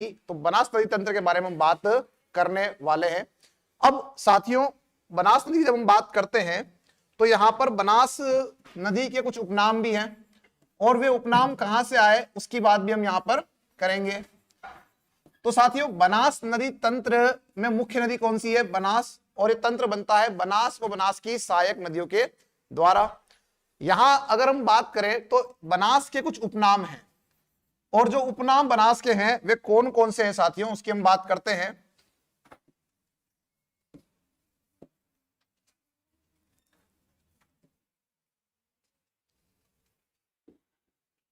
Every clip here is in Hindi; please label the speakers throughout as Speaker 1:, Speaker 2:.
Speaker 1: तो बनास नदी तंत्र के बारे में हम बात करने वाले हैं। अब साथियों, बनास नदी जब हम बात करते हैं तो यहां पर बनास नदी के कुछ उपनाम भी हैं और वे उपनाम कहां से आए उसकी बात भी हम यहां पर करेंगे। तो साथियों, बनास नदी तंत्र में मुख्य नदी कौन सी है? बनास। और ये तंत्र बनता है बनास व बनास की सहायक नदियों के द्वारा। यहां अगर हम बात करें तो बनास के कुछ उपनाम हैं और जो उपनाम बनास के हैं वे कौन कौन से हैं साथियों, उसकी हम बात करते हैं।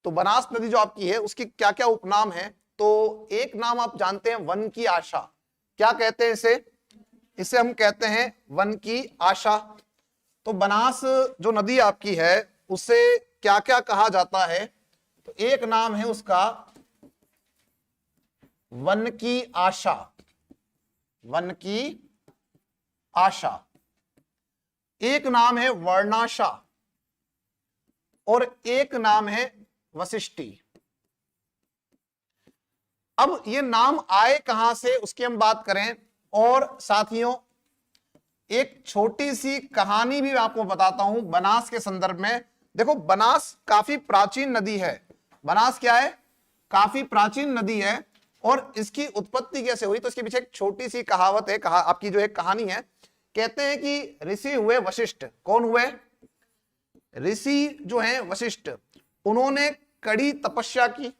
Speaker 1: तो बनास नदी जो आपकी है उसकी क्या क्या उपनाम है? तो एक नाम आप जानते हैं वन की आशा। क्या कहते हैं इसे? इसे हम कहते हैं वन की आशा। तो बनास जो नदी आपकी है उसे क्या क्या कहा जाता है? तो एक नाम है उसका वन की आशा, वन की आशा। एक नाम है वर्णाशा और एक नाम है वशिष्टि। अब ये नाम आए कहां से उसकी हम बात करें। और साथियों, एक छोटी सी कहानी भी मैं आपको बताता हूं बनास के संदर्भ में। देखो, बनास काफी प्राचीन नदी है। बनास क्या है? काफी प्राचीन नदी है। और इसकी उत्पत्ति कैसे हुई तो इसके पीछे एक छोटी सी कहावत है, आपकी जो एक कहानी है। कहते हैं कि ऋषि हुए वशिष्ठ। कौन हुए? ऋषि जो है वशिष्ठ। उन्होंने कड़ी तपस्या की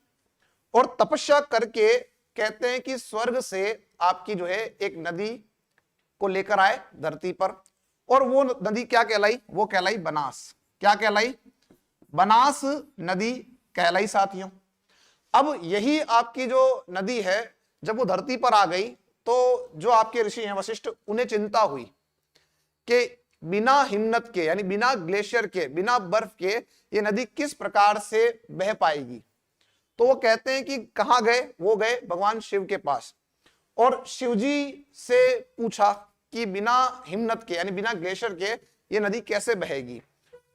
Speaker 1: और तपस्या करके कहते हैं कि स्वर्ग से आपकी जो है एक नदी को लेकर आए धरती पर। और वो नदी क्या कहलाई? वो कहलाई बनास। क्या कहलाई? बनास नदी कहलाई साथियों। अब यही आपकी जो नदी है जब वो धरती पर आ गई तो जो आपके ऋषि हैं वशिष्ठ, उन्हें चिंता हुई कि बिना हिमनद के यानी बिना ग्लेशियर के, बिना बर्फ के ये नदी किस प्रकार से बह पाएगी। तो वो कहते हैं कि कहां गए? वो गए भगवान शिव के पास और शिवजी से पूछा कि बिना हिमनद के यानी बिना ग्लेशियर के ये नदी कैसे बहेगी।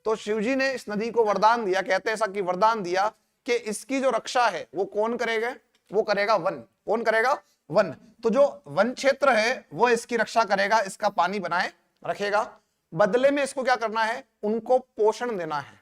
Speaker 1: तो शिवजी ने इस नदी को वरदान दिया। कहते हैं ऐसा कि वरदान दिया कि इसकी जो रक्षा है वो कौन करेगा? वो करेगा वन। कौन करेगा? वन। तो जो वन क्षेत्र है वो इसकी रक्षा करेगा, इसका पानी बनाए रखेगा। बदले में इसको क्या करना है? उनको पोषण देना है।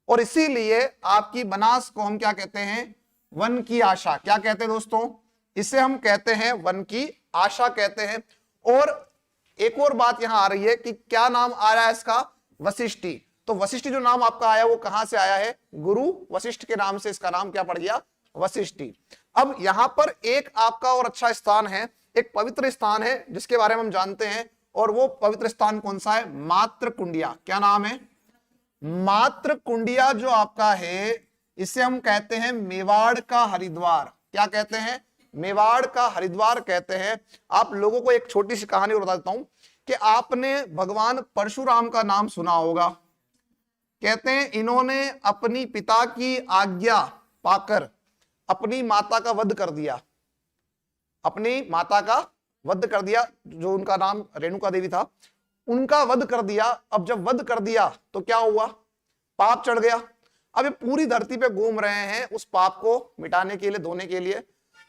Speaker 1: और इसीलिए आपकी बनास को हम क्या कहते हैं? वन की आशा। क्या कहते हैं दोस्तों? इसे हम कहते हैं वन की आशा कहते हैं। और एक और बात यहां आ रही है कि क्या नाम आ रहा है इसका? वशिष्टि। तो वशिष्टि जो नाम आपका आया वो कहां से आया है? गुरु वशिष्ठ के नाम से इसका नाम क्या पड़ गया? वशिष्टि। अब यहां पर एक आपका और अच्छा स्थान है, एक पवित्र स्थान है जिसके बारे में हम जानते हैं। और वो पवित्र स्थान कौन सा है? मात्र कुंडिया। क्या नाम है? मात्र कुंडिया जो आपका है इसे हम कहते हैं मेवाड़ का हरिद्वार। क्या कहते हैं? मेवाड़ का हरिद्वार कहते हैं। आप लोगों को एक छोटी सी कहानी बता देता हूं कि आपने भगवान परशुराम का नाम सुना होगा। कहते हैं इन्होंने अपनी पिता की आज्ञा पाकर अपनी माता का वध कर दिया। अपनी माता का वध कर दिया, जो उनका नाम रेणुका देवी था, उनका वध कर दिया। अब जब वध कर दिया तो क्या हुआ? पाप चढ़ गया। अब ये पूरी धरती पे घूम रहे हैं उस पाप को मिटाने के लिए, धोने के लिए।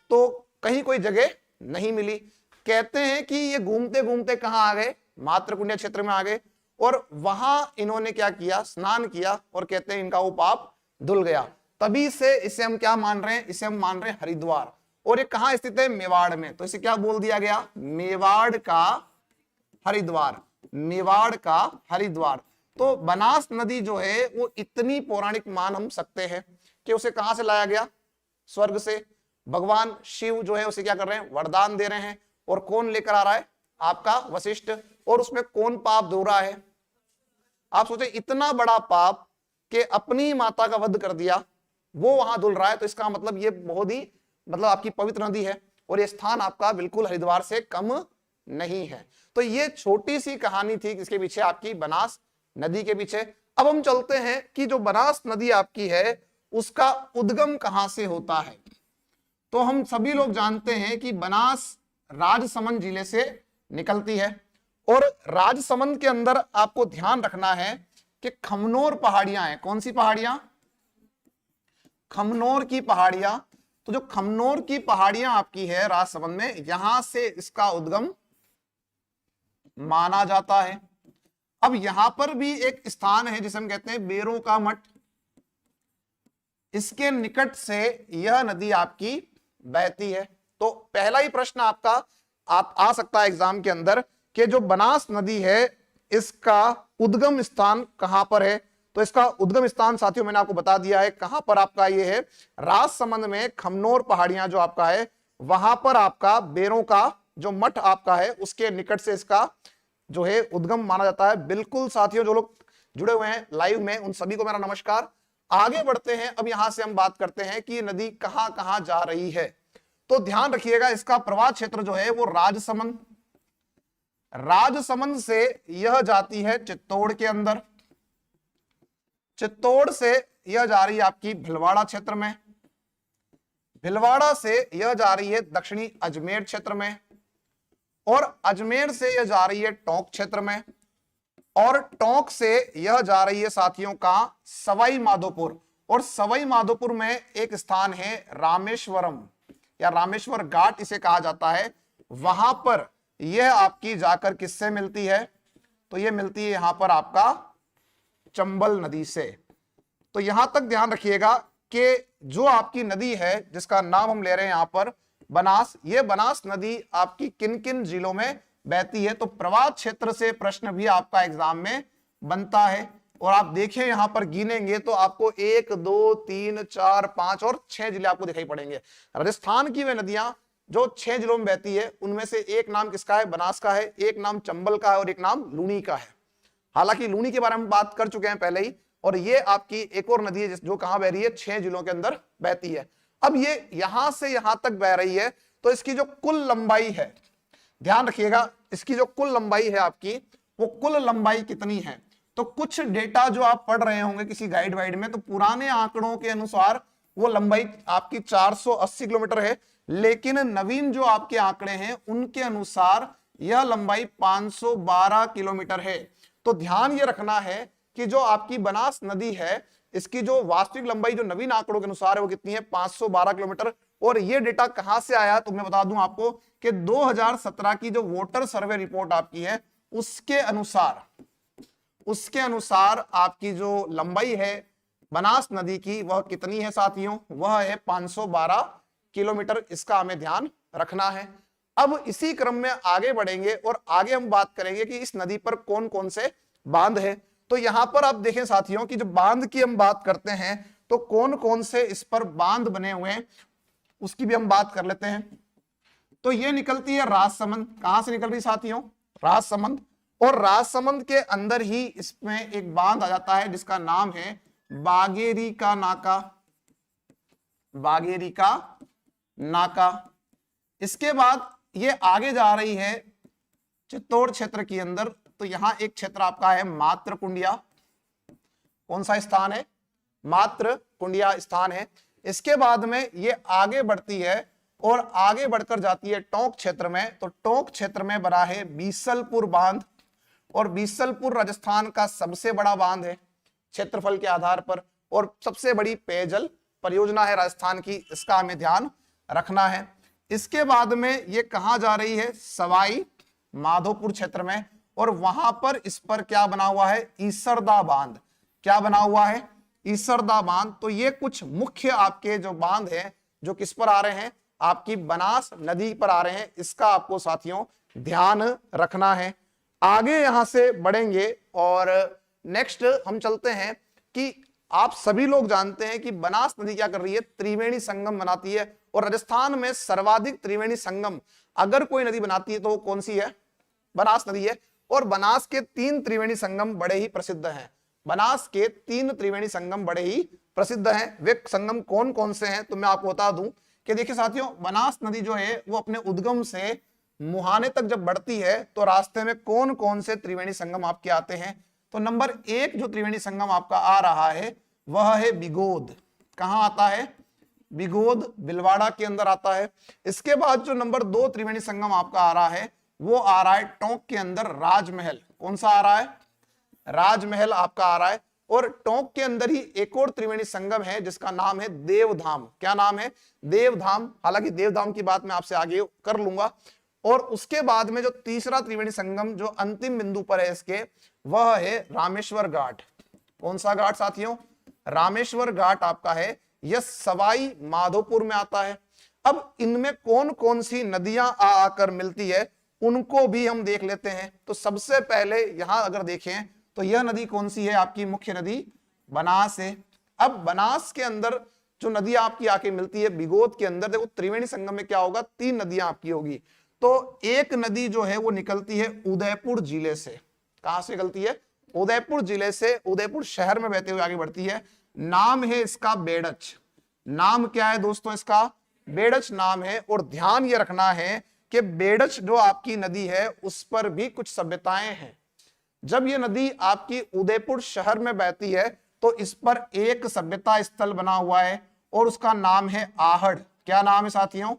Speaker 1: तो कहीं कोई जगह नहीं मिली। कहते हैं कि ये घूमते घूमते कहां आ गए? मात्रकुंडिया क्षेत्र में आ गए। और वहां इन्होंने क्या किया? स्नान किया। और कहते हैं इनका वो पाप धुल गया। तभी से इसे हम क्या मान रहे हैं? इसे हम मान रहे हैं हरिद्वार। और ये कहां स्थित है? मेवाड़ में। तो इसे क्या बोल दिया गया? मेवाड़ का हरिद्वार। मेवाड़ का हरिद्वार। तो बनास नदी जो है वो इतनी पौराणिक मान हम सकते हैं कि उसे कहां से लाया गया? स्वर्ग से। भगवान शिव जो है उसे क्या कर रहे हैं? वरदान दे रहे हैं। और कौन लेकर आ रहा है? आपका वशिष्ठ। और उसमें कौन पाप धो रहा है? आप सोचे इतना बड़ा पाप कि अपनी माता का वध कर दिया, वो वहां धुल रहा है। तो इसका मतलब ये बहुत ही आपकी पवित्र नदी है और ये स्थान आपका बिल्कुल हरिद्वार से कम नहीं है। तो ये छोटी सी कहानी थी इसके पीछे, आपकी बनास नदी के पीछे। अब हम चलते हैं कि जो बनास नदी आपकी है उसका उद्गम कहां से होता है। तो हम सभी लोग जानते हैं कि बनास राजसमंद जिले से निकलती है। और राजसमंद के अंदर आपको ध्यान रखना है कि खमनोर पहाड़ियां हैं। कौन सी पहाड़ियां? खमनोर की पहाड़ियां। तो जो खमनोर की पहाड़ियां आपकी है राजसमंद में, यहां से इसका उद्गम माना जाता है। अब यहां पर भी एक स्थान है जिसे हम कहते हैं बेरों का मठ, इसके निकट से यह नदी आपकी बहती है। तो पहला ही प्रश्न आपका आ सकता है एग्जाम के अंदर कि जो बनास नदी है इसका उद्गम स्थान कहां पर है। तो इसका उद्गम स्थान साथियों मैंने आपको बता दिया है, कहां पर आपका ये है, राजसमंद में खमनोर पहाड़ियां जो आपका है वहां पर आपका बेरों का जो मठ आपका है उसके निकट से इसका जो है उद्गम माना जाता है। बिल्कुल साथियों, जो लोग जुड़े हुए हैं लाइव में उन सभी को मेरा नमस्कार। आगे बढ़ते हैं, अब यहां से हम बात करते हैं कि नदी कहां कहां जा रही है। तो ध्यान रखिएगा, इसका प्रवाह क्षेत्र जो है वो राजसमंद, राजसमंद से यह जाती है चित्तौड़ के अंदर, चित्तौड़ से यह जा रही है आपकी भिलवाड़ा क्षेत्र में, भिलवाड़ा से यह जा रही है दक्षिणी अजमेर क्षेत्र में, और अजमेर से यह जा रही है टोंक क्षेत्र में, और टोंक से यह जा रही है साथियों का सवाई माधोपुर, और सवाई माधोपुर में एक स्थान है रामेश्वरम या रामेश्वर घाट इसे कहा जाता है, वहां पर यह आपकी जाकर किससे मिलती है, तो यह मिलती है यहां पर आपका चंबल नदी से। तो यहां तक ध्यान रखिएगा कि जो आपकी नदी है जिसका नाम हम ले रहे हैं यहां पर बनास, ये बनास नदी आपकी किन किन जिलों में बहती है। तो प्रवाह क्षेत्र से प्रश्न भी आपका एग्जाम में बनता है, और आप देखिए यहां पर गिनेंगे तो आपको 1 2 3 4 5 और 6 जिले आपको दिखाई पड़ेंगे। राजस्थान की वे नदियां जो 6 जिलों में बहती है उनमें से एक नाम किसका है, बनास का है, एक नाम चंबल का है और एक नाम लूनी का है। हालांकि लूनी के बारे में बात कर चुके हैं पहले ही, और ये आपकी एक और नदी है जो कहां बह रही है, 6 जिलों के अंदर बहती है। अब ये यहां से यहां तक बह रही है, तो इसकी जो कुल लंबाई है, ध्यान रखिएगा, इसकी जो कुल लंबाई है आपकी, वो कुल लंबाई कितनी है। तो कुछ डेटा जो आप पढ़ रहे होंगे किसी गाइड वाइड में, तो पुराने आंकड़ों के अनुसार वो लंबाई आपकी 480 किलोमीटर है, लेकिन नवीन जो आपके आंकड़े हैं उनके अनुसार यह लंबाई 512 किलोमीटर है। तो ध्यान ये रखना है कि जो आपकी बनास नदी है इसकी जो वास्तविक लंबाई जो नवीन आंकड़ों के अनुसार है वो कितनी है, 512 किलोमीटर। और ये डेटा कहां से आया, तो मैं बता दूं आपको कि 2017 की जो वोटर सर्वे रिपोर्ट आपकी है उसके अनुसार आपकी जो लंबाई है बनास नदी की वह कितनी है साथियों, वह है 512 किलोमीटर। इसका हमें ध्यान रखना है। अब इसी क्रम में आगे बढ़ेंगे और आगे हम बात करेंगे कि इस नदी पर कौन कौन से बांध है। तो यहां पर आप देखें साथियों कि जो बांध की हम बात करते हैं तो कौन कौन से इस पर बांध बने हुए हैं उसकी भी हम बात कर लेते हैं। तो ये निकलती है राजसमंद, कहां से निकल रही साथियों, राजसमंद, और राजसमंद के अंदर ही इसमें एक बांध आ जाता है जिसका नाम है बागेरी का नाका, बागेरी का नाका। इसके बाद ये आगे जा रही है चित्तौड़ क्षेत्र के अंदर, तो यहां एक क्षेत्र आपका है मात्र कुंडिया, कौन सा स्थान है, मात्र कुंडिया स्थान है। इसके बाद में ये आगे बढ़ती है और आगे बढ़कर जाती है टोंक क्षेत्र में, तो टोंक क्षेत्र में बना है बीसलपुर बांध, और बीसलपुर राजस्थान का सबसे बड़ा बांध है क्षेत्रफल के आधार पर, और सबसे बड़ी पेयजल परियोजना है राजस्थान की, इसका हमें ध्यान रखना है। इसके बाद में ये कहां जा रही है, सवाई माधोपुर क्षेत्र में, और वहां पर इस पर क्या बना हुआ है, ईसरदा बांध, क्या बना हुआ है, ईसरदा बांध। तो ये कुछ मुख्य आपके जो बांध हैं जो किस पर आ रहे हैं, आपकी बनास नदी पर आ रहे हैं, इसका आपको साथियों ध्यान रखना है। आगे यहां से बढ़ेंगे और नेक्स्ट हम चलते हैं कि आप सभी लोग जानते हैं कि बनास नदी क्या कर रही है, त्रिवेणी संगम बनाती है, और राजस्थान में सर्वाधिक त्रिवेणी संगम अगर कोई नदी बनाती है तो वो कौन सी है, बनास नदी है। और बनास के 3 त्रिवेणी संगम बड़े ही प्रसिद्ध हैं, बनास के 3 त्रिवेणी संगम बड़े ही प्रसिद्ध हैं। वे संगम कौन कौन से हैं, तो मैं आपको बता दूं कि देखिए साथियों, बनास नदी जो है वो अपने उद्गम से मुहाने तक जब बढ़ती है तो रास्ते में कौन कौन से त्रिवेणी संगम आपके आते हैं। तो नंबर 1 जो त्रिवेणी संगम आपका आ रहा है वह है बिगोद, कहां आता है, बिगोद भिलवाड़ा के अंदर आता है। इसके बाद जो नंबर 2 त्रिवेणी संगम आपका आ रहा है वो आ रहा है टोंक के अंदर राजमहल, कौन सा आ रहा है, राजमहल आपका आ रहा है। और टोंक के अंदर ही एक और त्रिवेणी संगम है जिसका नाम है देवधाम। क्या नाम है? देवधाम। हालांकि देवधाम की बात मैं आपसे आगे कर लूंगा। और उसके बाद में जो तीसरा त्रिवेणी संगम जो अंतिम बिंदु पर है इसके, वह है रामेश्वर घाट। कौन सा घाट साथियों? रामेश्वर घाट आपका है, यह सवाई माधोपुर में आता है। अब इनमें कौन कौन सी नदियां आकर मिलती है उनको भी हम देख लेते हैं। तो सबसे पहले यहां अगर देखें तो यह नदी कौन सी है? आपकी मुख्य नदी बनास है। अब बनास के अंदर जो नदी आपकी आके मिलती है बिगोद के अंदर, देखो त्रिवेणी संगम में क्या होगा, 3 नदियां आपकी होगी। तो एक नदी जो है वो निकलती है उदयपुर जिले से। कहां से निकलती है? उदयपुर जिले से, उदयपुर शहर में बहते हुए आगे बढ़ती है। नाम है इसका बेड़च। नाम क्या है दोस्तों इसका? बेड़च नाम है। और ध्यान ये रखना है कि बेड़च जो आपकी नदी है उस पर भी कुछ सभ्यताएं हैं। जब ये नदी आपकी उदयपुर शहर में बहती है तो इस पर एक सभ्यता स्थल बना हुआ है और उसका नाम है आहड़। क्या नाम है साथियों?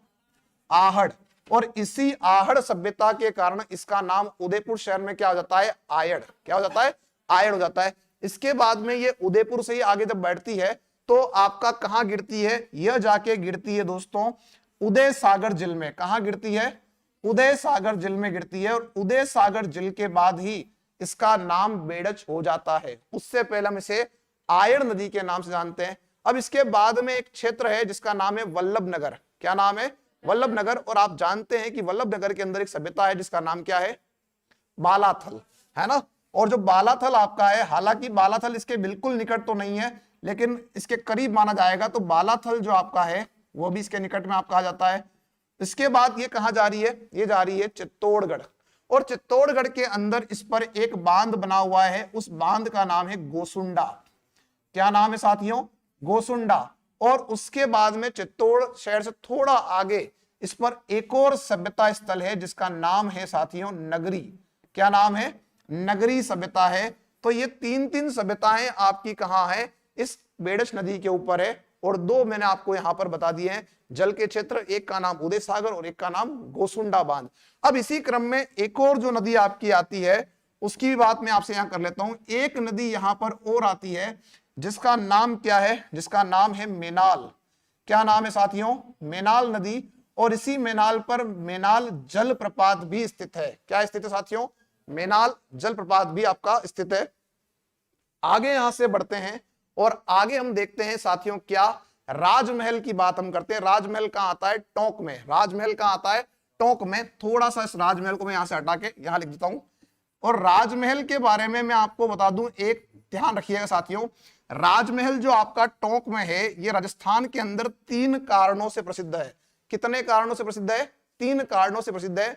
Speaker 1: आहड़। और इसी आहड़ सभ्यता के कारण इसका नाम उदयपुर शहर में क्या हो जाता है? आयड़। क्या हो जाता है? आयड़ हो जाता है। इसके बाद में ये उदयपुर से ही आगे जब बढ़ती है तो आपका कहां गिरती है? यह जाके गिरती है दोस्तों उदय सागर झील में। कहां गिरती है? उदय सागर झील में गिरती है। और उदय सागर झील के बाद ही इसका नाम बेड़च हो जाता है। उससे पहले हम इसे आयड़ नदी के नाम से जानते हैं। अब इसके बाद में एक क्षेत्र है जिसका नाम है वल्लभ नगर। क्या नाम है? वल्लभ नगर। और आप जानते हैं कि वल्लभ नगर के अंदर एक सभ्यता है जिसका नाम क्या है? बालाथल, है ना। और जो बालाथल आपका है, हालांकि बालाथल इसके बिल्कुल निकट तो नहीं है लेकिन इसके करीब माना जाएगा, तो बालाथल जो आपका है वो भी इसके निकट में आपका आ जाता है। इसके बाद ये कहां जा रही है? ये जा रही है चित्तौड़गढ़। और चित्तौड़गढ़ के अंदर इस पर एक बांध बना हुआ है, उस बांध का नाम है गोसुंडा। क्या नाम है साथियों? गोसुंडा। और उसके बाद में चित्तौड़ शहर से थोड़ा आगे इस पर एक और सभ्यता स्थल है जिसका नाम है साथियों नगरी। क्या नाम है? नगरी सभ्यता है। तो ये 3 सभ्यताएं आपकी कहां है? इस बेड़च नदी के ऊपर है। और 2 मैंने आपको यहां पर बता दिए हैं जल के क्षेत्र, एक का नाम उदय सागर और एक का नाम गोसुंडा बांध। अब इसी क्रम में एक और जो नदी आपकी आती है उसकी बात मैं आपसे यहां कर लेता हूं। एक नदी यहां पर और आती है जिसका नाम क्या है? जिसका नाम है मेनाल। क्या नाम है साथियों? मेनाल नदी। और इसी मेनाल पर मेनाल जलप्रपात भी स्थित है। क्या स्थित है साथियों? मेनाल जलप्रपात भी आपका स्थित है। आगे यहां से बढ़ते हैं और आगे हम देखते हैं साथियों क्या, राजमहल की बात हम करते हैं। राजमहल कहां आता है? टोंक में। राजमहल कहां आता है? टोंक में। थोड़ा सा इस राजमहल को मैं यहां से हटा के यहां लिख देता हूं। और राजमहल के बारे में मैं आपको बता दूं, एक ध्यान रखिएगा साथियों, राजमहल जो आपका टोंक में है ये राजस्थान के अंदर 3 कारणों से प्रसिद्ध है। कितने कारणों से प्रसिद्ध है? 3 कारणों से प्रसिद्ध है।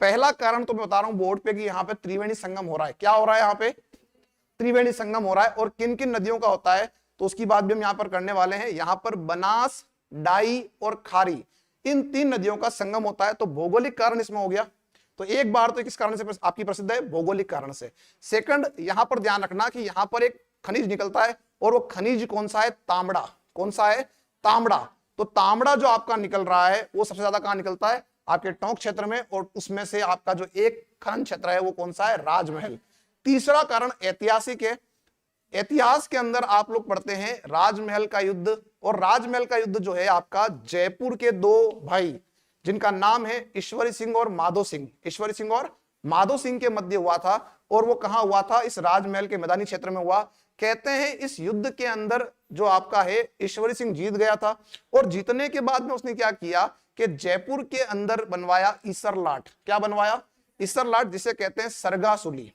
Speaker 1: पहला कारण तो मैं बता रहा हूं बोर्ड पे कि यहाँ पे त्रिवेणी संगम हो रहा है। क्या हो रहा है? यहाँ पे त्रिवेणी संगम हो रहा है। और किन किन नदियों का होता है तो उसकी बात भी हम यहाँ पर करने वाले हैं। यहाँ पर बनास, डाई और खारी, इन 3 नदियों का संगम होता है। तो भौगोलिक कारण इसमें हो गया। तो एक बार तो किस कारण से आपकी प्रसिद्ध है? भौगोलिक कारण से। सेकंड, यहां पर ध्यान रखना कि यहां पर एक खनिज निकलता है और वो खनिज कौन सा है? तांबड़ा। कौन सा है? तांबड़ा। तो तांबड़ा जो आपका निकल रहा है वो सबसे ज्यादा कहां निकलता है? आपके टोंक क्षेत्र में। और उसमें से आपका जो एक खनन क्षेत्र है वो कौन सा है? राजमहल। तीसरा कारण ऐतिहासिक है। इतिहास के अंदर आप लोग पढ़ते हैं राजमहल का युद्ध। और राजमहल का युद्ध जो है आपका जयपुर के 2 भाई जिनका नाम है ईश्वरी सिंह और माधो सिंह, ईश्वरी सिंह और माधो सिंह के मध्य हुआ था। और वो कहां हुआ था? इस राजमहल के मैदानी क्षेत्र में हुआ। कहते हैं इस युद्ध के अंदर जो आपका है ईश्वरी सिंह जीत गया था। और जीतने के बाद में उसने क्या किया कि जयपुर के अंदर बनवाया ईसरलाट। क्या बनवाया? ईसरलाट, जिसे कहते हैं सरगासुली।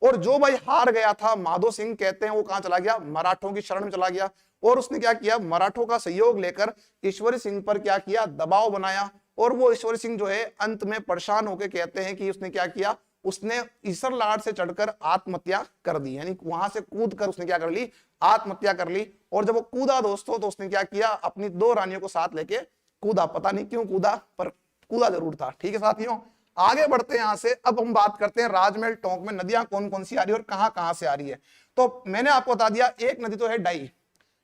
Speaker 1: और जो भाई हार गया था माधो सिंह, कहते हैं वो कहां चला गया? मराठों की शरण में चला गया। और उसने क्या किया? मराठों का सहयोग लेकर ईश्वरी सिंह पर क्या किया? दबाव बनाया। और वो ईश्वरी सिंह जो है अंत में परेशान होकर कहते हैं कि उसने क्या किया? उसने ईसरलाट से चढ़कर आत्महत्या कर दी। यानी वहां से कूद कर उसने क्या कर ली? आत्महत्या कर ली। और जब वो कूदा दोस्तों तो उसने क्या किया? अपनी 2 रानियों को साथ लेके कूदा। पता नहीं क्यों कूदा, पर कूदा जरूर था। ठीक है साथियों, आगे बढ़ते हैं यहां से। अब हम बात करते हैं राजमहल टोंक में नदियां कौन कौन सी आ रही है और कहां कहां से आ रही है। तो मैंने आपको बता दिया एक नदी तो है डाई।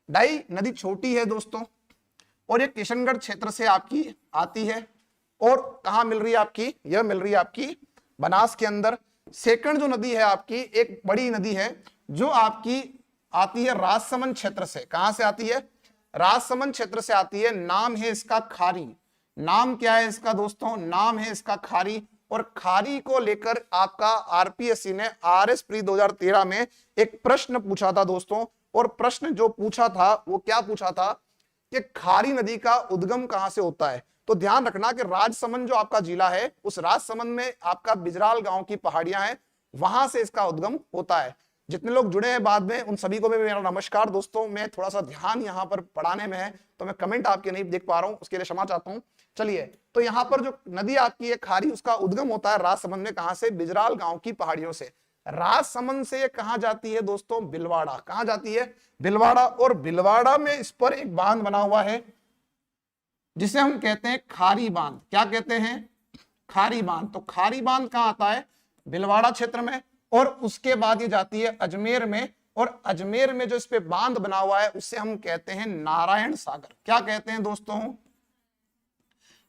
Speaker 1: डाई नदी छोटी है दोस्तों और ये किशनगढ़ क्षेत्र से आपकी आती है। और कहां मिल रही है आपकी? यह मिल रही है आपकी बनास के अंदर। सेकंड जो नदी है आपकी, एक बड़ी नदी है जो आपकी आती है राजसमंद क्षेत्र से। कहां से आती है? राजसमंद क्षेत्र से आती है। नाम है इसका खारी। नाम क्या है इसका दोस्तों? नाम है इसका खारी। और खारी को लेकर आपका आरपीएससी ने आरएस प्री 2013 में एक प्रश्न पूछा था दोस्तों। और प्रश्न जो पूछा था वो क्या पूछा था कि खारी नदी का उद्गम कहां से होता है। तो ध्यान रखना कि राजसमंद जो आपका जिला है, उस राजसमंद में आपका बिजराल गांव की पहाड़ियां हैं, वहां से इसका उद्गम होता है। जितने लोग जुड़े हैं बाद में उन सभी को भी मेरा नमस्कार दोस्तों। मैं थोड़ा सा ध्यान यहाँ पर पढ़ाने में है तो मैं कमेंट आपके नहीं देख पा रहा हूँ, उसके लिए क्षमा चाहता हूँ। चलिए, तो यहाँ पर जो नदी आपकी है खारी, उसका उद्गम होता है राजसमंद में। कहां से? बिजराल गांव की पहाड़ियों से। राजसमंद से ये कहां जाती है दोस्तों? बिलवाड़ा। कहां जाती है? बिलवाड़ा। और बिलवाड़ा में इस पर एक बांध बना हुआ है जिसे हम कहते हैं खारी बांध। क्या कहते हैं? खारी बांध। तो खारी बांध कहां आता है? बिलवाड़ा क्षेत्र में। और उसके बाद ये जाती है अजमेर में। और अजमेर में जो इस पे बांध बना हुआ है उसे हम कहते हैं नारायण सागर। क्या कहते हैं दोस्तों?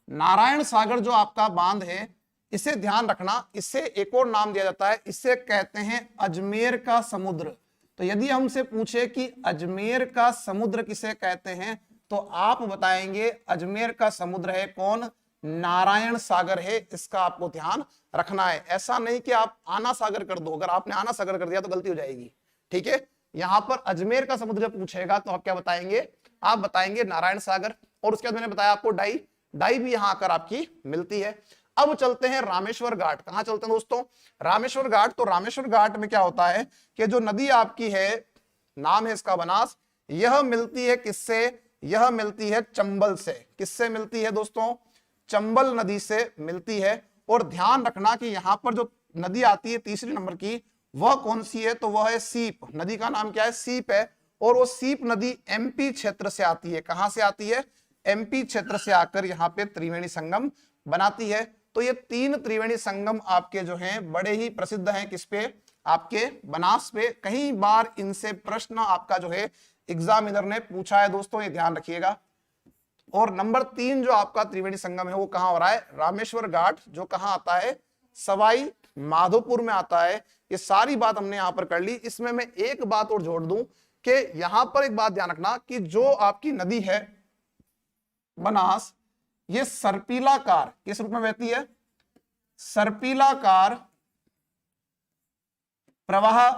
Speaker 1: नारायण सागर जो आपका बांध है, इसे ध्यान रखना, इससे एक और नाम दिया जाता है, इसे कहते हैं अजमेर का समुद्र। तो यदि हमसे पूछे कि अजमेर का समुद्र किसे कहते हैं, तो आप बताएंगे अजमेर का समुद्र है कौन? नारायण सागर है। इसका आपको ध्यान रखना है। ऐसा नहीं कि आप आना सागर कर दो। अगर आपने आना सागर कर दिया तो गलती हो जाएगी, ठीक है। यहां पर अजमेर का समुद्र जब पूछेगा तो आप क्या बताएंगे? आप बताएंगे नारायण सागर। और उसके बाद मैंने बताया आपको डाई। डाई भी यहां आकर आपकी मिलती है। अब चलते हैं रामेश्वर घाट। कहां चलते हैं दोस्तों? रामेश्वर घाट। तो रामेश्वर घाट में क्या होता है कि जो नदी आपकी है, नाम है इसका बनास, यह मिलती है किससे? यह मिलती है चंबल से। किससे मिलती है दोस्तों? चंबल नदी से मिलती है। और ध्यान रखना कि यहां पर जो नदी आती है तीसरी नंबर की, वह कौन सी है? तो वह है सीप। नदी का नाम क्या है? सीप है। और वो सीप नदी एमपी क्षेत्र से आती है। कहां से आती है? एमपी क्षेत्र से आकर यहाँ पे त्रिवेणी संगम बनाती है। तो ये तीन त्रिवेणी संगम आपके जो हैं बड़े ही प्रसिद्ध हैं। किस पे? आपके बनास पे। कई बार इनसे प्रश्न आपका जो है एग्जामिनर ने पूछा है दोस्तों, ये ध्यान रखिएगा। और नंबर 3 जो आपका त्रिवेणी संगम है वो कहां हो रहा है? रामेश्वर घाट, जो कहां आता है? सवाई माधोपुर में आता है। ये सारी बात हमने यहां पर कर ली। इसमें मैं एक बात और जोड़ दूं कि यहां पर एक बात ध्यान रखना कि जो आपकी नदी है बनास, ये सर्पिलाकार किस रूप में बहती है? सर्पिलाकार प्रवाह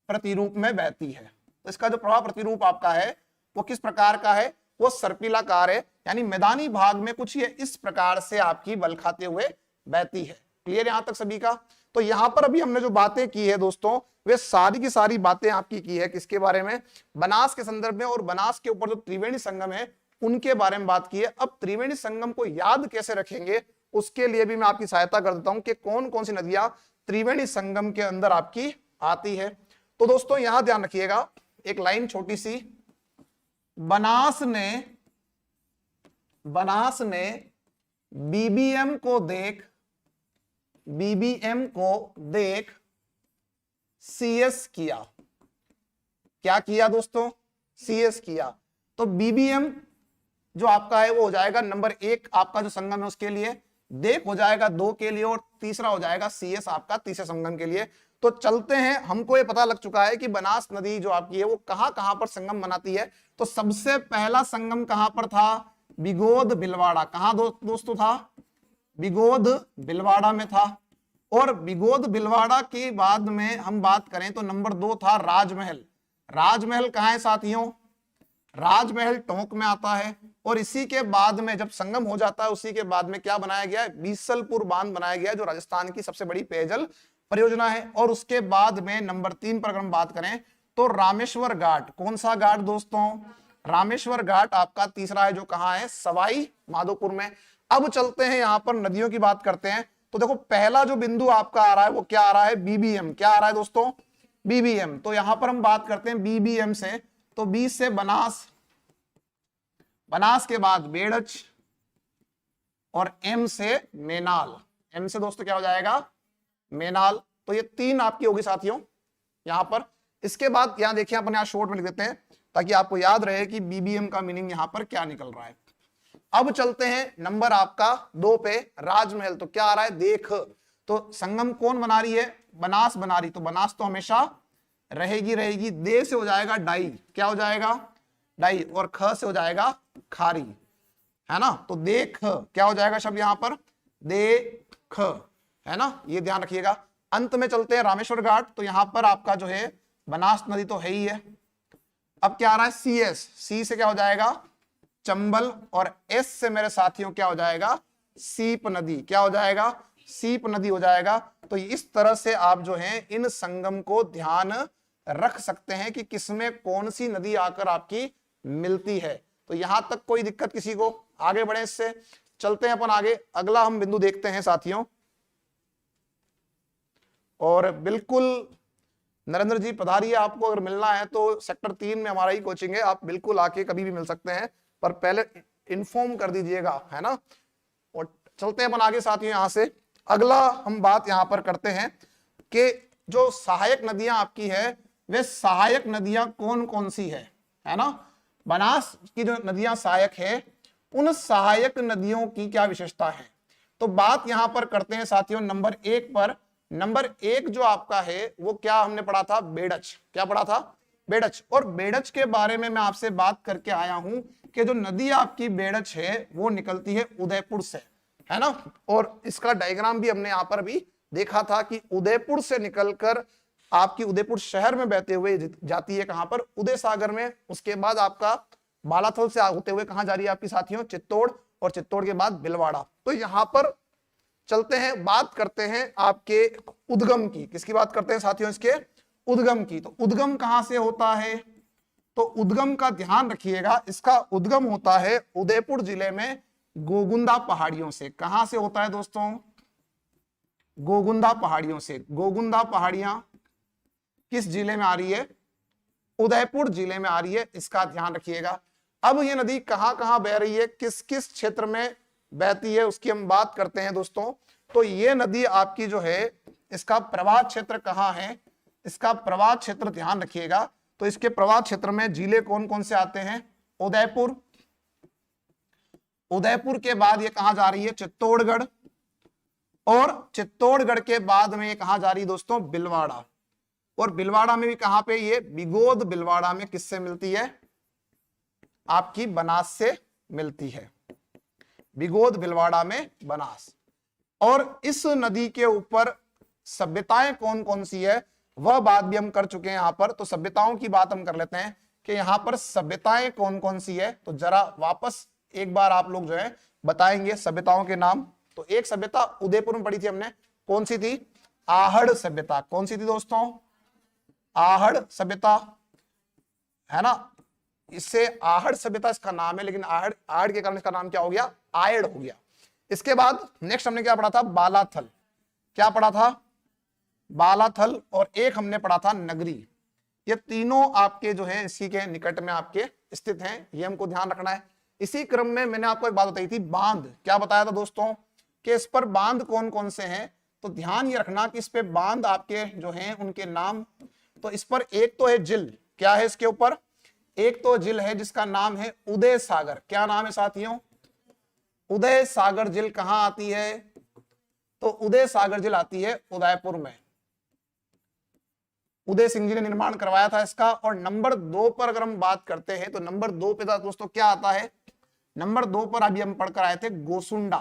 Speaker 1: प्रतिरूप में बहती है। तो इसका जो प्रवाह प्रतिरूप आपका है वो किस प्रकार का है? वो सर्पिलाकार है, यानी मैदानी भाग में कुछ ये इस प्रकार से आपकी बल खाते हुए बहती है। क्लियर यहां तक सभी का? तो यहां पर अभी हमने जो बातें की है दोस्तों, वे सारी की सारी बातें आपकी की है किसके बारे में? बनास के संदर्भ में। और बनास के ऊपर जो त्रिवेणी संगम है उनके बारे में बात की है। अब त्रिवेणी संगम को याद कैसे रखेंगे उसके लिए भी मैं आपकी सहायता कर देता हूं कि कौन कौन सी नदियां त्रिवेणी संगम के अंदर आपकी आती है। तो दोस्तों यहां ध्यान रखिएगा, एक लाइन छोटी सी। बनास ने बीबीएम को देख सीएस किया। क्या किया दोस्तों? सीएस किया। तो बीबीएम जो आपका है वो हो जाएगा नंबर 1 आपका जो संगम है उसके लिए, देख हो जाएगा 2 के लिए, और तीसरा हो जाएगा सीएस आपका तीसरे संगम के लिए। तो चलते हैं, हमको ये पता लग चुका है कि बनास नदी जो आपकी है वो कहां कहां पर संगम बनाती है। तो सबसे पहला संगम कहां पर था? बिगोद बिलवाड़ा। कहां दोस्तों था? बिगोद बिलवाड़ा में था। और बिगोद बिलवाड़ा के बाद में हम बात करें तो नंबर 2 था राजमहल। राजमहल कहां है साथियों? राजमहल टोंक में आता है। और इसी के बाद में जब संगम हो जाता है उसी के बाद में क्या बनाया गया? बीसलपुर बांध बनाया गया, जो राजस्थान की सबसे बड़ी पेयजल परियोजना है। और उसके बाद में नंबर 3 पर अगर हम बात करें तो रामेश्वर घाट। कौन सा घाट दोस्तों? रामेश्वर घाट आपका तीसरा है, जो कहां है? सवाई माधोपुर में। अब चलते हैं यहां पर नदियों की बात करते हैं। तो देखो पहला जो बिंदु आपका आ रहा है वो क्या आ रहा है? बीबीएम। क्या आ रहा है दोस्तों? बीबीएम। तो यहां पर हम बात करते हैं बीबीएम से। तो बी से बनास, बनास के बाद बेड़च, और एम से मेनाल। एम से दोस्तों क्या हो जाएगा? मेनाल। तो ये 3 आपकी होगी साथियों यहां पर। इसके बाद यहां देखिए अपन यहां शॉर्ट में लिख देते हैं ताकि आपको याद रहे कि बीबीएम का मीनिंग यहां पर क्या निकल रहा है। अब चलते हैं नंबर आपका 2 पे, राजमहल। तो क्या आ रहा है? देख। तो संगम कौन बना रही है? बनास बना रही। तो बनास तो हमेशा रहेगी रहेगी, दे से हो जाएगा डाई, क्या हो जाएगा डाई, और ख से हो जाएगा खारी, है ना। तो देख क्या हो जाएगा शब्द यहां पर देख, है ना, ये ध्यान रखिएगा। अंत में चलते हैं रामेश्वर घाट, तो यहां पर आपका जो है बनास नदी तो है ही है। अब क्या आ रहा है सी एस, सी से क्या हो जाएगा चंबल, और एस से मेरे साथियों क्या हो जाएगा सीप नदी, क्या हो जाएगा सीप नदी हो जाएगा। तो इस तरह से आप जो है इन संगम को ध्यान रख सकते हैं कि किसमें कौन सी नदी आकर आपकी मिलती है। तो यहां तक कोई दिक्कत किसी को, आगे बढ़े इससे, चलते हैं अपन आगे, अगला हम बिंदु देखते हैं साथियों। और बिल्कुल नरेंद्र जी पधारिए, आपको अगर मिलना है तो सेक्टर 3 में हमारा ही कोचिंग है, आप बिल्कुल आके कभी भी मिल सकते हैं, पर पहले इन्फॉर्म कर दीजिएगा, है ना। और चलते हैं अपन आगे साथियों, यहां से अगला हम बात यहां पर करते हैं कि जो सहायक नदियां आपकी है वे सहायक नदियां कौन कौन सी है ना। बनास की जो नदियां सहायक है उन सहायक नदियों की क्या विशेषता है, तो बात यहां पर करते हैं साथियों नंबर 1 पर। नंबर 1 जो आपका है वो क्या हमने पढ़ा था बेड़च, क्या पढ़ा था बेड़च। और बेड़च के बारे में मैं आपसे बात करके आया हूं कि जो नदी आपकी बेड़च है वो निकलती है उदयपुर से, है ना। और इसका डायग्राम भी हमने यहां पर भी देखा था कि उदयपुर से निकलकर आपकी उदयपुर शहर में बहते हुए जाती है कहां पर उदय सागर में, उसके बाद आपका बालाथल से होते हुए कहां जा रही है आपकी साथियों चित्तौड़, और चित्तौड़ के बाद बिलवाड़ा। तो यहां पर चलते हैं, बात करते हैं आपके उद्गम की, किसकी बात करते हैं साथियों इसके उद्गम की। तो उद्गम कहां से होता है, तो उद्गम का ध्यान रखिएगा, इसका उद्गम होता है उदयपुर जिले में गोगुंदा पहाड़ियों से। कहां से होता है दोस्तों गोगुंदा पहाड़ियों से। गोगुंदा पहाड़ियां किस जिले में आ रही है उदयपुर जिले में आ रही है, इसका ध्यान रखिएगा। अब ये नदी कहां कहां बह रही है, किस किस क्षेत्र में बहती है उसकी हम बात करते हैं दोस्तों। तो ये नदी आपकी जो है इसका प्रवाह क्षेत्र कहां है, इसका प्रवाह क्षेत्र ध्यान रखिएगा। तो इसके प्रवाह क्षेत्र में जिले कौन कौन से आते हैं उदयपुर, उदयपुर के बाद ये कहां जा रही है चित्तौड़गढ़, और चित्तौड़गढ़ के बाद में ये कहां जा रही है दोस्तों बिलवाड़ा, और बिलवाड़ा में भी कहां पे ये बिगोद बिलवाड़ा में किससे मिलती है आपकी बनास से मिलती है, बिगोद बिलवाड़ा में बनास। और इस नदी के ऊपर सभ्यताएं कौन कौन सी है वह बात भी हम कर चुके हैं यहां पर। तो सभ्यताओं की बात हम कर लेते हैं कि यहां पर सभ्यताएं कौन कौन सी है। तो जरा वापस एक बार आप लोग जो है बताएंगे सभ्यताओं के नाम। तो एक सभ्यता उदयपुर में पढ़ी थी हमने, कौन सी थी आहड़ सभ्यता, कौन सी थी दोस्तों आहड़ सभ्यता, है ना। इससे आहड़ सभ्यता इसका नाम है, लेकिन आहड़ आहड़ के कारण इसका नाम क्या हो गया आयड़ हो गया। इसके बाद नेक्स्ट हमने क्या पढ़ा था बालाथल, क्या पढ़ा था बालाथल, और एक हमने पढ़ा था नगरी। ये तीनों आपके जो है इसी के निकट में आपके स्थित हैं, ये हमको ध्यान रखना है। इसी क्रम में मैंने आपको एक बात बताई थी बांध, क्या बताया था दोस्तों कि इस पर बांध कौन कौन से हैं। तो ध्यान ये रखना कि इस पे बांध आपके जो हैं उनके नाम। तो इस पर एक तो है जिल, क्या है इसके ऊपर एक तो जिल है जिसका नाम है उदय सागर, क्या नाम है साथियों उदय सागर जिल। कहां आती है तो उदय सागर जिल आती है उदयपुर में, उदय सिंह जी ने निर्माण करवाया था इसका। और नंबर 2 पर अगर हम बात करते हैं तो नंबर 2 पे दोस्तों क्या आता है, नंबर 2 पर अभी हम पढ़कर आए थे गोसुंडा,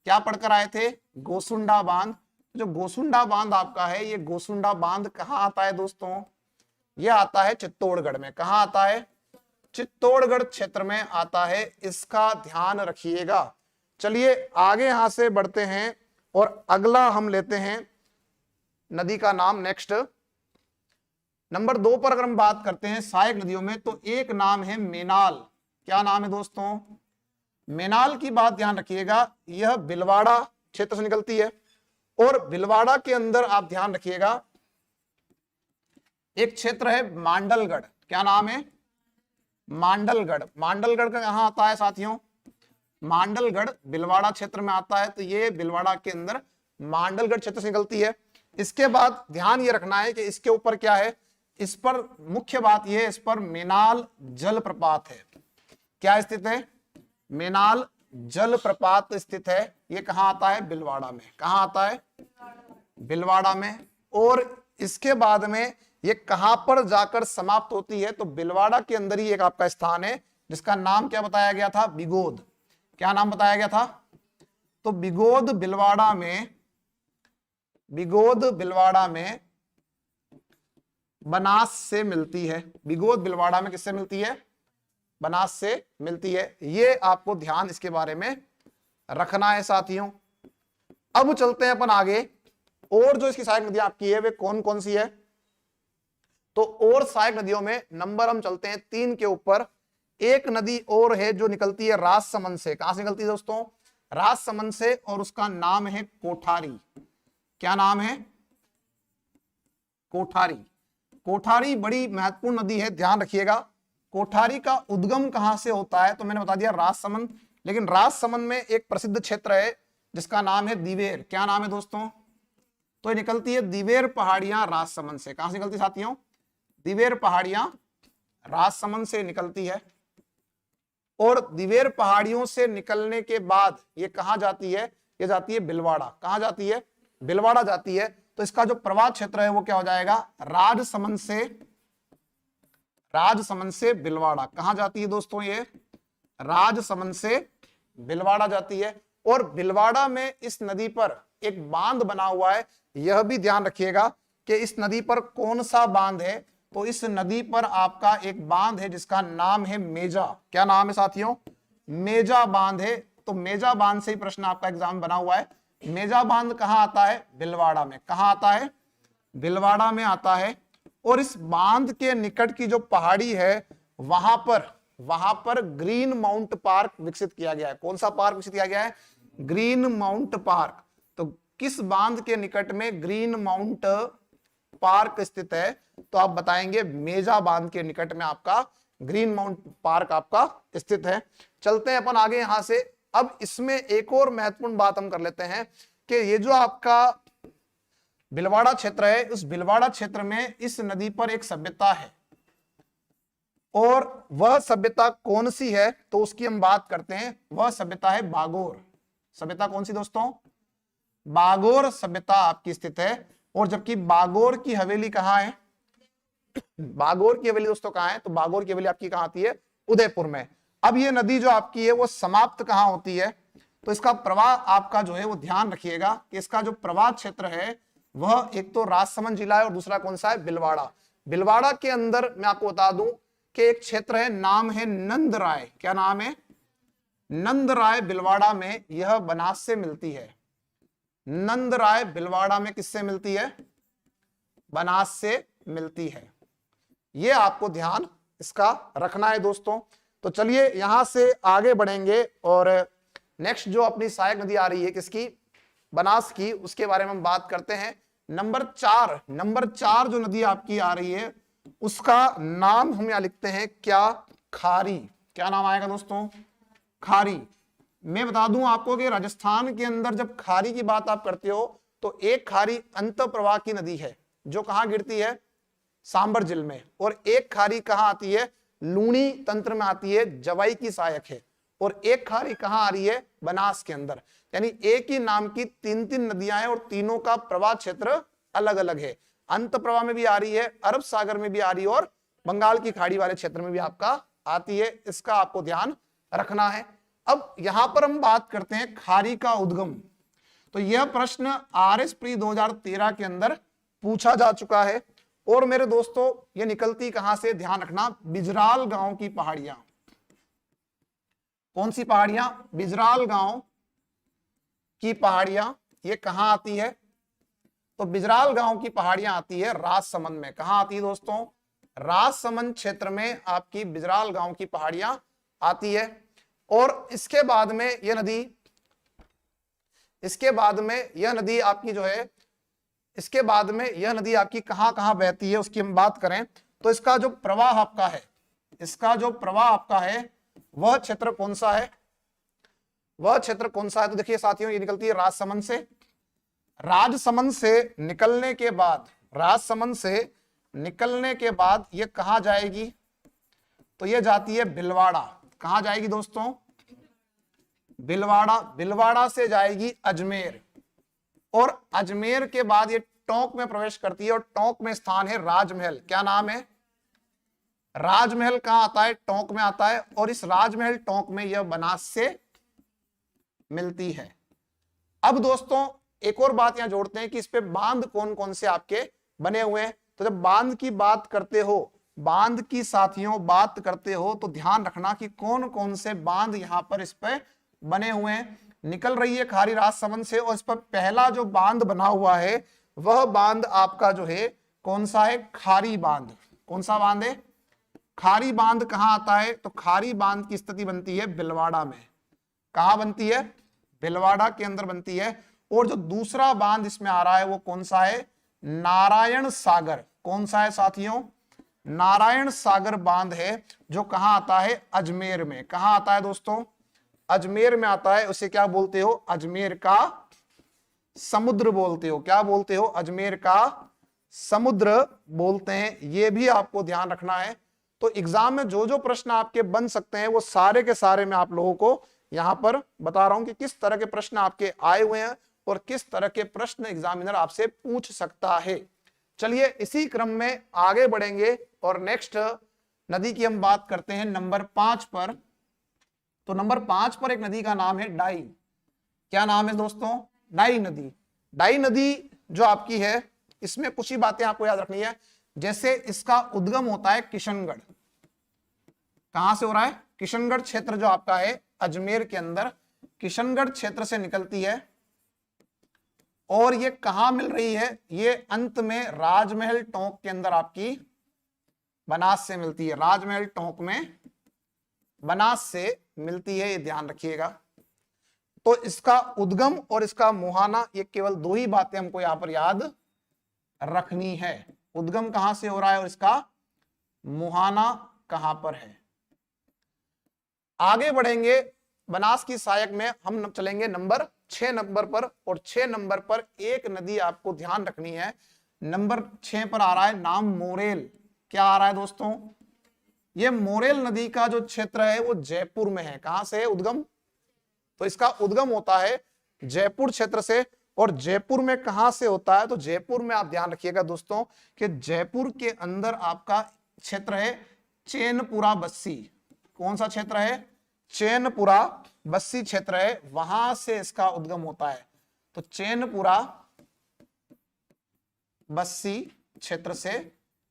Speaker 1: क्या पढ़कर आए थे गोसुंडा बांध। जो गोसुंडा बांध आपका है ये गोसुंडा बांध कहां आता है दोस्तों, यह आता है चित्तौड़गढ़ में। कहां आता है चित्तौड़गढ़ क्षेत्र में आता है, इसका ध्यान रखिएगा। चलिए आगे यहां से बढ़ते हैं और अगला हम लेते हैं नदी का नाम नेक्स्ट नंबर 2 पर अगर हम बात करते हैं सहायक नदियों में तो एक नाम है मेनाल, क्या नाम है दोस्तों मेनाल की बात ध्यान रखिएगा। यह बिलवाड़ा क्षेत्र से निकलती है, और बिलवाड़ा के अंदर आप ध्यान रखिएगा एक क्षेत्र है मांडलगढ़, क्या नाम है मांडलगढ़। मांडलगढ़ का कहां आता है साथियों मांडलगढ़ बिलवाड़ा क्षेत्र में आता है। तो ये बिलवाड़ा के अंदर मांडलगढ़ क्षेत्र से निकलती है। इसके बाद ध्यान ये रखना है कि इसके ऊपर क्या है, इस पर मुख्य बात यह है इस पर मेनाल जलप्रपात है, क्या स्थित है मेनाल जलप्रपात स्थित है। ये कहां आता है बिलवाड़ा में, कहां आता है बिलवाड़ा में। और इसके बाद में ये कहां पर जाकर समाप्त होती है? तो बिलवाड़ा के अंदर ही एक आपका स्थान है जिसका नाम क्या बताया गया था? बिगोद। क्या नाम बताया गया था? तो बिगोद बिलवाड़ा में बनास से मिलती है। बिगोद बिलवाड़ा में किससे मिलती है? बनास से मिलती है। ये आपको ध्यान इसके बारे में रखना है साथियों। अब चलते हैं अपन आगे, और जो इसकी सहायक नदियां आपकी है वे कौन कौन सी है? तो और सहायक नदियों में नंबर हम चलते हैं 3 के ऊपर। एक नदी और है जो निकलती है राजसमंद से। कहां से निकलती है दोस्तों? राजसमंद से, और उसका नाम है कोठारी। क्या नाम है? कोठारी। कोठारी बड़ी महत्वपूर्ण नदी है, ध्यान रखिएगा। कोठारी का उद्गम कहां से होता है? तो मैंने बता दिया राजसमंद, लेकिन राजसमंद में एक प्रसिद्ध क्षेत्र है जिसका नाम है दिवेर। क्या नाम है दोस्तों? तो ये निकलती है दिवेर पहाड़ियां राजसमंद से। कहां से निकलती साथियों? दिवेर पहाड़ियां राजसमंद से निकलती है। और दिवेर पहाड़ियों से निकलने के बाद ये कहां जाती है? ये जाती है बिलवाड़ा। कहां जाती है? बिलवाड़ा जाती है। तो इसका जो प्रवाह क्षेत्र है वो क्या हो जाएगा? राजसमंद से बिलवाड़ा। कहां जाती है दोस्तों? ये राजसमंद से बिलवाड़ा जाती है। और बिलवाड़ा में इस नदी पर एक बांध बना हुआ है। यह भी ध्यान रखिएगा कि इस नदी पर कौन सा बांध है? तो इस नदी पर आपका एक बांध है जिसका नाम है मेजा। क्या नाम है साथियों? मेजा बांध है। तो मेजा बांध से ही प्रश्न आपका एग्जाम बना हुआ है। मेजा बांध कहां आता है? बिलवाड़ा में। कहां आता है? बिलवाड़ा में आता है। और इस बांध के निकट की जो पहाड़ी है वहां पर ग्रीन माउंट पार्क विकसित किया गया है। कौन सा पार्क विकसित किया गया है? Green mount park. तो किस बांध के निकट में ग्रीन माउंट पार्क स्थित है? तो आप बताएंगे मेजा बांध के निकट में आपका ग्रीन माउंट पार्क आपका स्थित है। चलते हैं अपन आगे यहां से। अब इसमें एक और महत्वपूर्ण बात हम कर लेते हैं कि ये जो आपका बिलवाड़ा क्षेत्र है, उस बिलवाड़ा क्षेत्र में इस नदी पर एक सभ्यता है, और वह सभ्यता कौन सी है? तो उसकी हम बात करते हैं। वह सभ्यता है बागोर। सभ्यता कौन सी दोस्तों? बागोर सभ्यता आपकी स्थित है। और जबकि बागोर की हवेली कहां है? बागोर की हवेली दोस्तों कहां है? तो बागोर की हवेली आपकी कहां आती है? उदयपुर में। अब ये नदी जो आपकी है वो समाप्त कहां होती है? तो इसका प्रवाह आपका जो है वो ध्यान रखिएगा कि इसका जो प्रवाह क्षेत्र है वह एक तो राजसमंद जिला है और दूसरा कौन सा है? बिलवाड़ा। बिलवाड़ा के अंदर मैं आपको बता दूं कि एक क्षेत्र है, नाम है नंदराय। क्या नाम है? नंदराय बिलवाड़ा में यह बनास से मिलती है। नंदराय बिलवाड़ा में किससे मिलती है? बनास से मिलती है। यह आपको ध्यान इसका रखना है दोस्तों। तो चलिए यहां से आगे बढ़ेंगे और नेक्स्ट जो अपनी सहायक नदी आ रही है किसकी? बनास की, उसके बारे में हम बात करते हैं। नंबर 4 जो नदी आपकी आ रही है उसका नाम हम यहां लिखते हैं क्या? खारी। क्या नाम आएगा दोस्तों? खारी। मैं बता दूं आपको कि राजस्थान के अंदर जब खारी की बात आप करते हो तो एक खारी अंत प्रवाह की नदी है जो कहां गिरती है? सांबर जिले में। और एक खारी कहां आती है? लूणी तंत्र में आती है, जवाई की सहायक है। और एक खारी कहां आ रही है? बनास के अंदर। यानी एक ही नाम की 3 नदियां हैं और तीनों का प्रवाह क्षेत्र अलग अलग है। अंत प्रवाह में भी आ रही है, अरब सागर में भी आ रही है, और बंगाल की खाड़ी वाले क्षेत्र में भी आपका आती है। इसका आपको ध्यान रखना है। अब यहां पर हम बात करते हैं खारी का उद्गम। तो यह प्रश्न RS प्री 2013 के अंदर पूछा जा चुका है। और मेरे दोस्तों ये निकलती कहां से? ध्यान रखना, बिजराल गांव की पहाड़ियां। कौन सी पहाड़ियां? बिजराल गांव की पहाड़ियां। ये कहां आती है? तो बिजराल गांव की पहाड़ियां आती है राजसमंद में। कहां आती है दोस्तों? राजसमंद क्षेत्र में आपकी बिजराल गांव की पहाड़ियां आती है। और इसके बाद में यह नदी आपकी जो है, इसके बाद में यह नदी आपकी कहां कहां बहती है उसकी हम बात करें तो इसका जो प्रवाह आपका है वह क्षेत्र कौन सा है? तो देखिए साथियों, ये निकलती है राजसमंद से। राजसमंद से निकलने के बाद ये कहां जाएगी? तो ये जाती है बिलवाड़ा। कहां जाएगी दोस्तों? बिलवाड़ा से जाएगी अजमेर। और अजमेर के बाद ये टोंक में प्रवेश करती है और टोंक में स्थान है राजमहल। क्या नाम है? राजमहल कहां आता है? टोंक में आता है। और इस राजमहल टोंक में यह बनास से मिलती है। अब दोस्तों एक और बात यहां जोड़ते हैं कि इस पे बांध कौन कौन से आपके बने हुए हैं। तो जब बांध की बात करते हो, बांध की साथियों बात करते हो, तो ध्यान रखना कि कौन कौन से बांध यहां पर इस पे बने हुए हैं। निकल रही है खारी राजसमंद से और इस पर पहला जो बांध बना हुआ है वह बांध आपका जो है कौन सा है? खारी बांध। कौन सा बांध है? खारी बांध। कहां आता है? तो खारी बांध की स्थिति बनती है भिलवाड़ा में। कहां बनती है? भिलवाड़ा के अंदर बनती है। और जो दूसरा बांध इसमें आ रहा है वो कौन सा है? नारायण सागर। कौन सा है साथियों? नारायण सागर बांध है, जो कहां आता है? अजमेर में। कहां आता है दोस्तों? अजमेर में आता है। उसे क्या बोलते हो? अजमेर का समुद्र बोलते हो। क्या बोलते हो? अजमेर का समुद्र बोलते हैं। यह भी आपको ध्यान रखना है। तो एग्जाम में जो जो प्रश्न आपके बन सकते हैं वो सारे के सारे मैं आप लोगों को यहां पर बता रहा हूं कि किस तरह के प्रश्न आपके आए हुए हैं और किस तरह के प्रश्न एग्जामिनर आपसे पूछ सकता है। चलिए इसी क्रम में आगे बढ़ेंगे और नेक्स्ट नदी की हम बात करते हैं नंबर 5 पर। तो नंबर 5 पर एक नदी का नाम है डाई। क्या नाम है दोस्तों? डाई नदी। डाई नदी जो आपकी है इसमें कुछ ही बातें आपको याद रखनी है। जैसे इसका उद्गम होता है किशनगढ़। कहां से हो रहा है? किशनगढ़ क्षेत्र जो आपका है अजमेर के अंदर, किशनगढ़ क्षेत्र से निकलती है। और ये कहां मिल रही है? ये अंत में राजमहल टोंक के अंदर आपकी बनास से मिलती है। राजमहल टोंक में बनास से मिलती है, ये ध्यान रखिएगा। तो इसका उद्गम और इसका मुहाना, ये केवल दो ही बातें हमको यहां पर याद रखनी है। उद्गम कहां से हो रहा है और इसका मुहाना कहां पर है। आगे बढ़ेंगे बनास की सहायक में हम चलेंगे नंबर 6 नंबर पर। और 6 नंबर पर एक नदी आपको ध्यान रखनी है। नंबर 6 पर आ रहा है नाम मोरेल। क्या आ रहा है दोस्तों? ये मोरेल नदी का जो क्षेत्र है वो जयपुर में है। कहां से है उद्गम? तो इसका उद्गम होता है जयपुर क्षेत्र से। और जयपुर में कहां से होता है? तो जयपुर में आप ध्यान रखिएगा दोस्तों कि जयपुर के अंदर आपका क्षेत्र है चैनपुरा बस्सी। कौन सा क्षेत्र है? चैनपुरा बस्सी क्षेत्र है, वहां से इसका उद्गम होता है। तो चैनपुरा बस्सी क्षेत्र से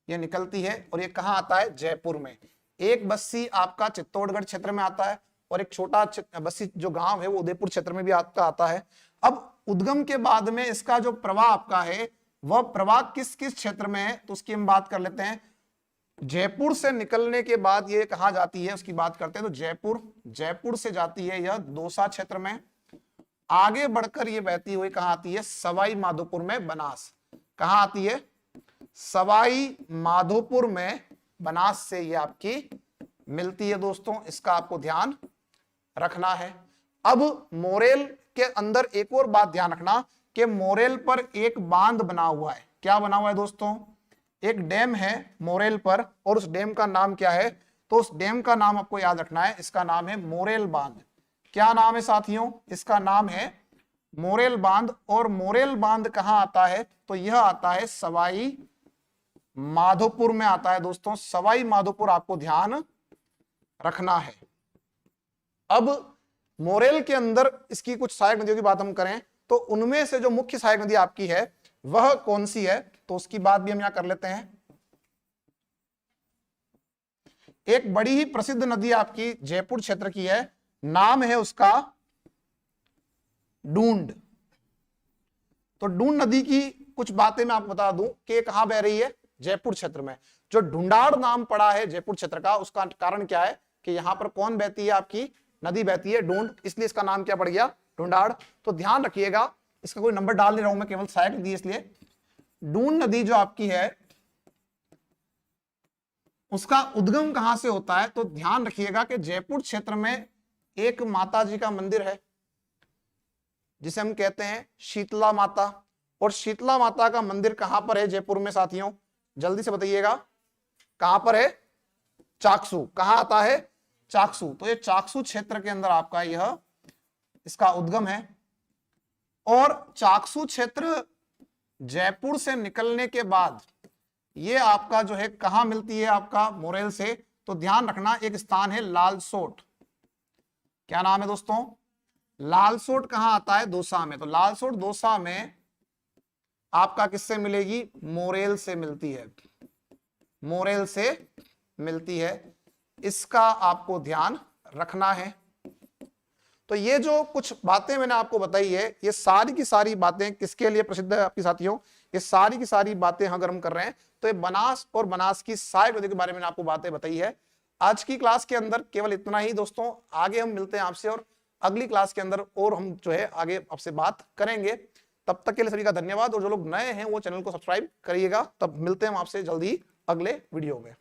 Speaker 1: यह निकलती है और ये कहां आता है? जयपुर में। एक बस्सी आपका चित्तौड़गढ़ क्षेत्र में आता है और एक छोटा बस्सी जो गांव है वो उदयपुर क्षेत्र में भी आपका आता है। अब उद्गम के बाद में इसका जो प्रवाह आपका है वह प्रवाह किस किस क्षेत्र में है तो उसकी हम बात कर लेते हैं। जयपुर से निकलने के बाद ये कहां जाती है उसकी बात करते हैं। तो जयपुर से जाती है यह दौसा क्षेत्र में। आगे बढ़कर ये बहती हुई कहां आती है? सवाई माधोपुर में बनास। कहां आती है? सवाई माधोपुर में बनास से ये आपकी मिलती है दोस्तों। इसका आपको ध्यान रखना है। अब मोरेल के अंदर एक और बात ध्यान रखना कि मोरेल पर एक बांध बना हुआ है। क्या बना हुआ है दोस्तों? एक डैम है मोरेल पर और उस डैम का नाम क्या है? तो उस डैम का नाम आपको याद रखना है। इसका नाम है मोरेल बांध। क्या नाम है साथियों? इसका नाम है मोरेल बांध। और मोरेल बांध कहां आता है? तो यह आता है सवाई माधोपुर में आता है दोस्तों। सवाई माधोपुर आपको ध्यान रखना है। अब मोरेल के अंदर इसकी कुछ सहायक नदियों की बात हम करें तो उनमें से जो मुख्य सहायक नदी आपकी है वह कौन सी है तो उसकी बात भी हम यहां कर लेते हैं। एक बड़ी ही प्रसिद्ध नदी आपकी जयपुर क्षेत्र की है, नाम है उसका डूंड। तो डूंड नदी की कुछ बातें मैं आपको बता दूं कि कहां बह रही है? जयपुर क्षेत्र में। जो ढूंढाड़ नाम पड़ा है जयपुर क्षेत्र का, उसका कारण क्या है कि यहां पर कौन बहती है? आपकी नदी बहती है डूंड, इसलिए इसका नाम क्या पड़ गया? ढूंढाड़। तो ध्यान रखिएगा, इसका कोई नंबर डाल नहीं रहा हूं मैं, केवल सहायक नदी इसलिए। डूंड नदी जो आपकी है उसका उद्गम कहां से होता है? तो ध्यान रखिएगा कि जयपुर क्षेत्र में एक माता जी का मंदिर है जिसे हम कहते हैं शीतला माता। और शीतला माता का मंदिर कहां पर है जयपुर में साथियों? जल्दी से बताइएगा, कहां पर है? चाकसू। कहां आता है? चाकसू। तो ये चाकसू क्षेत्र के अंदर आपका यह इसका उद्गम है। और चाकसू क्षेत्र जयपुर से निकलने के बाद ये आपका जो है कहां मिलती है, आपका मोरेल से, तो ध्यान रखना एक स्थान है लालसोट। क्या नाम है दोस्तों? लालसोट कहां आता है? दौसा में। तो लालसोट दौसा में आपका किससे मिलेगी? मोरेल से मिलती है, मोरेल से मिलती है। इसका आपको ध्यान रखना है। तो ये जो कुछ बातें मैंने आपको बताई है, ये सारी की सारी बातें किसके लिए प्रसिद्ध है आपके साथियों? ये सारी की सारी बातें अगर हम कर रहे हैं तो ये बनास और बनास की सहायक नदी के बारे में आपको बातें बताई है। आज की क्लास के अंदर केवल इतना ही दोस्तों। आगे हम मिलते हैं आपसे और अगली क्लास के अंदर और हम जो है आगे आपसे बात करेंगे। तब तक के लिए सभी का धन्यवाद, और जो लोग नए हैं वो चैनल को सब्सक्राइब करिएगा। तब मिलते हैं आपसे जल्दी अगले वीडियो में।